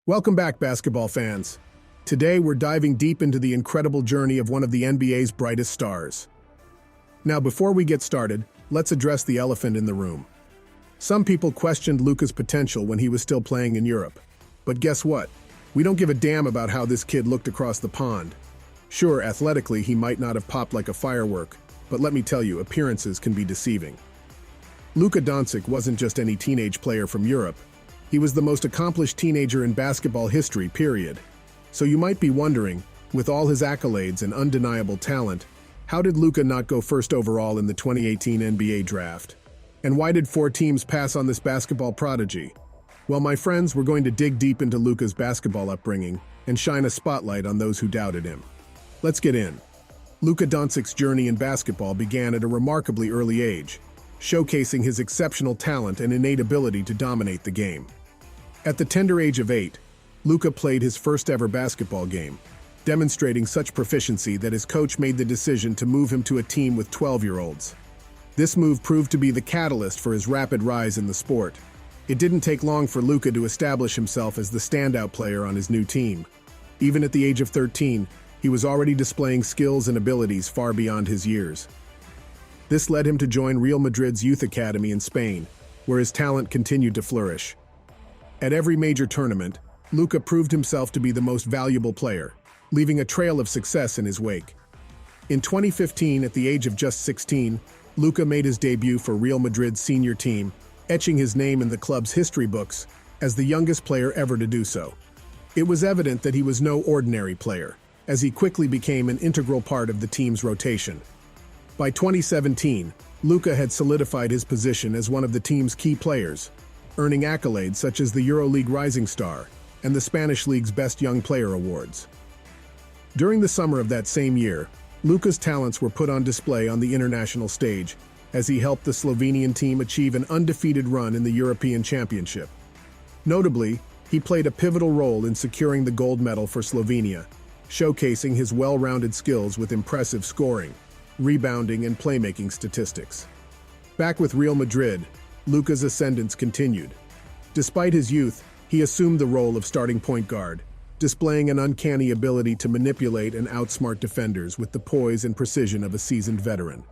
Welcome back, basketball fans. Today, we're diving deep into the incredible journey of one of the NBA's brightest stars. Now, before we get started, let's address the elephant in the room. Some people questioned Luka's potential when he was still playing in Europe. But guess what? We don't give a damn about how this kid looked across the pond. Sure, athletically, he might not have popped like a firework, but let me tell you, appearances can be deceiving. Luka Doncic wasn't just any teenage player from Europe. He was the most accomplished teenager in basketball history, period. So you might be wondering, with all his accolades and undeniable talent, how did Luka not go first overall in the 2018 NBA draft? And why did 4 teams pass on this basketball prodigy? Well, my friends, we're going to dig deep into Luka's basketball upbringing and shine a spotlight on those who doubted him. Let's get in. Luka Doncic's journey in basketball began at a remarkably early age, showcasing his exceptional talent and innate ability to dominate the game. At the tender age of 8, Luka played his first ever basketball game, demonstrating such proficiency that his coach made the decision to move him to a team with 12-year-olds. This move proved to be the catalyst for his rapid rise in the sport. It didn't take long for Luka to establish himself as the standout player on his new team. Even at the age of 13, he was already displaying skills and abilities far beyond his years. This led him to join Real Madrid's youth academy in Spain, where his talent continued to flourish. At every major tournament, Luka proved himself to be the most valuable player, leaving a trail of success in his wake. In 2015, at the age of just 16, Luka made his debut for Real Madrid's senior team, etching his name in the club's history books as the youngest player ever to do so. It was evident that he was no ordinary player, as he quickly became an integral part of the team's rotation. By 2017, Luka had solidified his position as one of the team's key players, earning accolades such as the EuroLeague Rising Star and the Spanish League's Best Young Player awards. During the summer of that same year, Luka's talents were put on display on the international stage as he helped the Slovenian team achieve an undefeated run in the European Championship. Notably, he played a pivotal role in securing the gold medal for Slovenia, showcasing his well-rounded skills with impressive scoring, rebounding, and playmaking statistics. Back with Real Madrid, Luka's ascendance continued. Despite his youth, he assumed the role of starting point guard, displaying an uncanny ability to manipulate and outsmart defenders with the poise and precision of a seasoned veteran.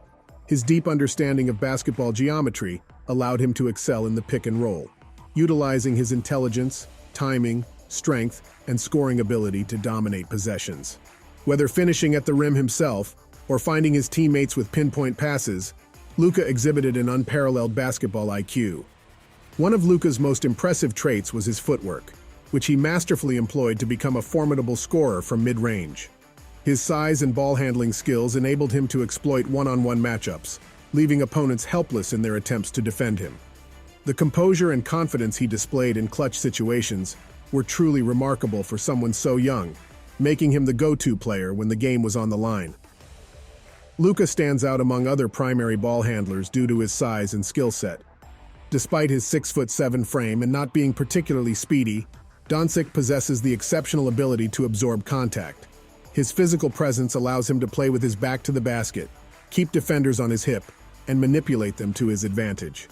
His deep understanding of basketball geometry allowed him to excel in the pick and roll, utilizing his intelligence, timing, strength, and scoring ability to dominate possessions. Whether finishing at the rim himself or finding his teammates with pinpoint passes, Luka exhibited an unparalleled basketball IQ. One of Luka's most impressive traits was his footwork, which he masterfully employed to become a formidable scorer from mid-range. His size and ball-handling skills enabled him to exploit one-on-one matchups, leaving opponents helpless in their attempts to defend him. The composure and confidence he displayed in clutch situations were truly remarkable for someone so young, making him the go-to player when the game was on the line. Luka stands out among other primary ball handlers due to his size and skill set. Despite his 6'7" frame and not being particularly speedy, Doncic possesses the exceptional ability to absorb contact. His physical presence allows him to play with his back to the basket, keep defenders on his hip, and manipulate them to his advantage.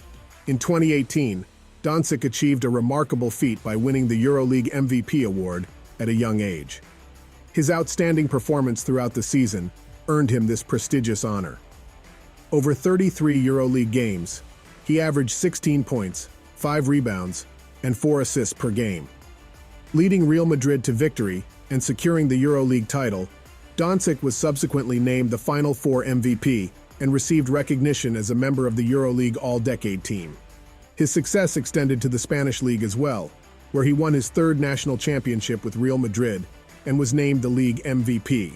In 2018, Doncic achieved a remarkable feat by winning the EuroLeague MVP award at a young age. His outstanding performance throughout the season earned him this prestigious honor. Over 33 EuroLeague games, he averaged 16 points, 5 rebounds, and 4 assists per game. Leading Real Madrid to victory and securing the EuroLeague title, Doncic was subsequently named the Final Four MVP and received recognition as a member of the EuroLeague All-Decade team. His success extended to the Spanish League as well, where he won his 3rd national championship with Real Madrid and was named the league MVP.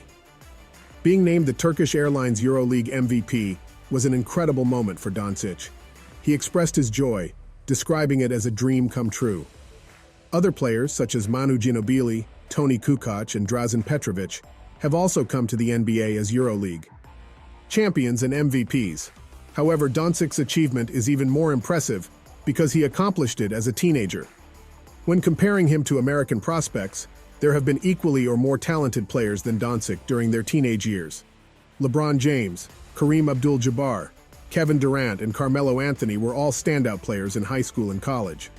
Being named the Turkish Airlines EuroLeague MVP was an incredible moment for Doncic. He expressed his joy, describing it as a dream come true. Other players, such as Manu Ginobili, Toni Kukoc, and Drazen Petrovic, have also come to the NBA as EuroLeague champions and MVPs. However, Doncic's achievement is even more impressive because he accomplished it as a teenager. When comparing him to American prospects, there have been equally or more talented players than Doncic during their teenage years. LeBron James, Kareem Abdul-Jabbar, Kevin Durant, and Carmelo Anthony were all standout players in high school and college.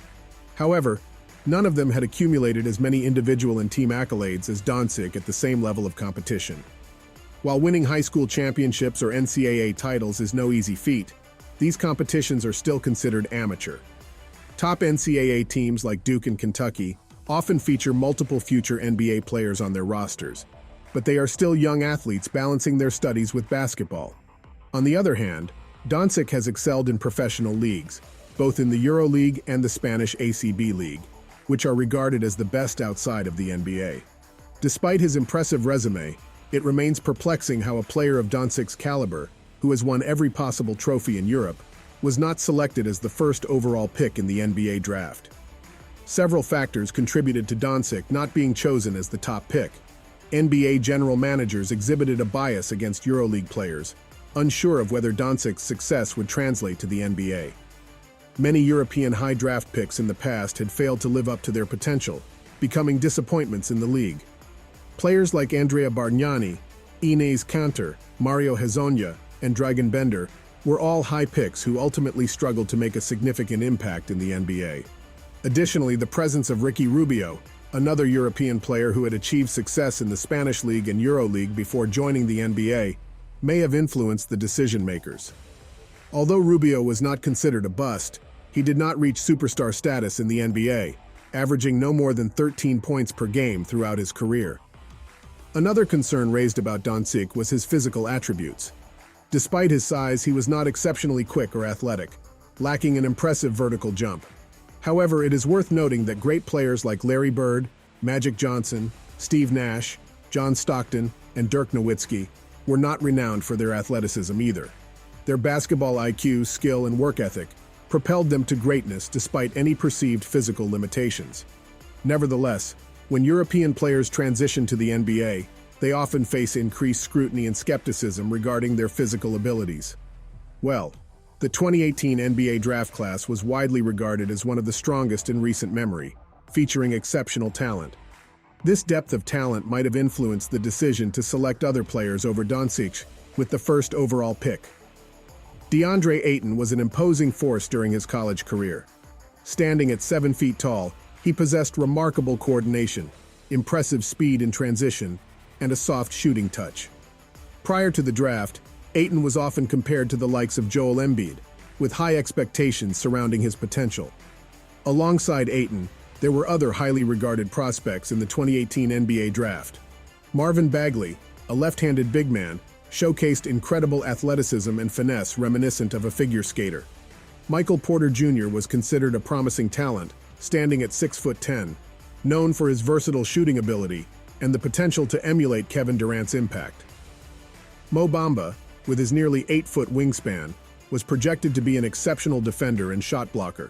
However, None of them had accumulated as many individual and team accolades as Doncic at the same level of competition. While winning high school championships or NCAA titles is no easy feat, these competitions are still considered amateur. Top NCAA teams like Duke and Kentucky often feature multiple future NBA players on their rosters, but they are still young athletes balancing their studies with basketball. On the other hand, Doncic has excelled in professional leagues, both in the EuroLeague and the Spanish ACB League, which are regarded as the best outside of the NBA. Despite his impressive resume, it remains perplexing how a player of Doncic's caliber, who has won every possible trophy in Europe, was not selected as the first overall pick in the NBA draft. Several factors contributed to Doncic not being chosen as the top pick. NBA general managers exhibited a bias against EuroLeague players, unsure of whether Doncic's success would translate to the NBA. Many European high draft picks in the past had failed to live up to their potential, becoming disappointments in the league. Players like Andrea Bargnani, Enes Kanter, Mario Hezonja, and Dragan Bender were all high picks who ultimately struggled to make a significant impact in the NBA. Additionally, the presence of Ricky Rubio, another European player who had achieved success in the Spanish League and EuroLeague before joining the NBA, may have influenced the decision-makers. Although Rubio was not considered a bust, he did not reach superstar status in the NBA, averaging no more than 13 points per game throughout his career. Another concern raised about Doncic was his physical attributes. Despite his size, he was not exceptionally quick or athletic, lacking an impressive vertical jump. However, it is worth noting that great players like Larry Bird, Magic Johnson, Steve Nash, John Stockton, and Dirk Nowitzki were not renowned for their athleticism either. Their basketball IQ, skill, and work ethic propelled them to greatness despite any perceived physical limitations. Nevertheless, when European players transition to the NBA, they often face increased scrutiny and skepticism regarding their physical abilities. Well, the 2018 NBA draft class was widely regarded as one of the strongest in recent memory, featuring exceptional talent. This depth of talent might have influenced the decision to select other players over Doncic with the first overall pick. DeAndre Ayton was an imposing force during his college career. Standing at 7 feet tall, he possessed remarkable coordination, impressive speed in transition, and a soft shooting touch. Prior to the draft, Ayton was often compared to the likes of Joel Embiid, with high expectations surrounding his potential. Alongside Ayton, there were other highly regarded prospects in the 2018 NBA draft. Marvin Bagley, a left-handed big man, showcased incredible athleticism and finesse reminiscent of a figure skater. Michael Porter Jr. was considered a promising talent, standing at 6'10", known for his versatile shooting ability and the potential to emulate Kevin Durant's impact. Mo Bamba, with his nearly 8-foot wingspan, was projected to be an exceptional defender and shot blocker.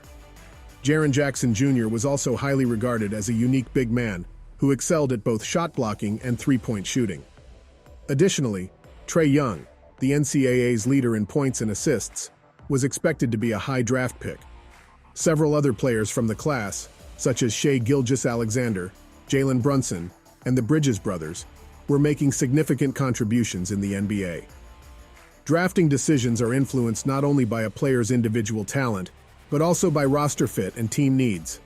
Jaren Jackson Jr. was also highly regarded as a unique big man who excelled at both shot blocking and three-point shooting. Additionally, Trae Young, the NCAA's leader in points and assists, was expected to be a high draft pick. Several other players from the class, such as Shai Gilgeous-Alexander, Jalen Brunson, and the Bridges brothers, were making significant contributions in the NBA. Drafting decisions are influenced not only by a player's individual talent, but also by roster fit and team needs.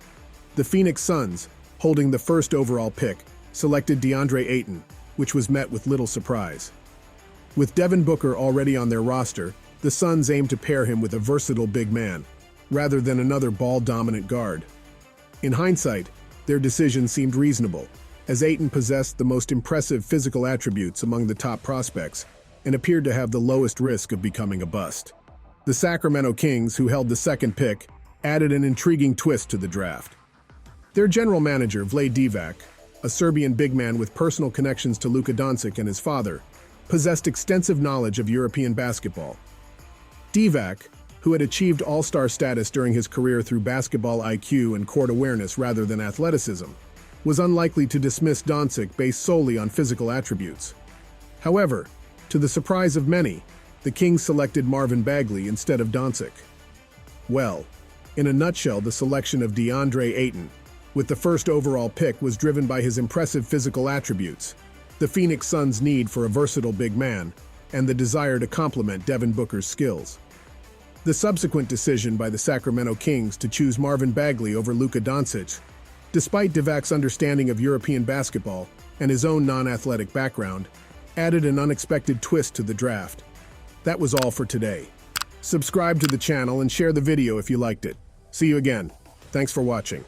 The Phoenix Suns, holding the first overall pick, selected DeAndre Ayton, which was met with little surprise. With Devin Booker already on their roster, the Suns aimed to pair him with a versatile big man, rather than another ball-dominant guard. In hindsight, their decision seemed reasonable, as Ayton possessed the most impressive physical attributes among the top prospects and appeared to have the lowest risk of becoming a bust. The Sacramento Kings, who held the second pick, added an intriguing twist to the draft. Their general manager, Vlade Divac, a Serbian big man with personal connections to Luka Doncic and his father, possessed extensive knowledge of European basketball. Divac, who had achieved all-star status during his career through basketball IQ and court awareness rather than athleticism, was unlikely to dismiss Doncic based solely on physical attributes. However, to the surprise of many, the Kings selected Marvin Bagley instead of Doncic. Well, in a nutshell, the selection of DeAndre Ayton, with the first overall pick, was driven by his impressive physical attributes, the Phoenix Suns' need for a versatile big man, and the desire to complement Devin Booker's skills. The subsequent decision by the Sacramento Kings to choose Marvin Bagley over Luka Doncic Despite Divac's understanding of European basketball and his own non-athletic background, added an unexpected twist to the draft. That was all for today. Subscribe to the channel and share the video if you liked it. See you again. Thanks for watching.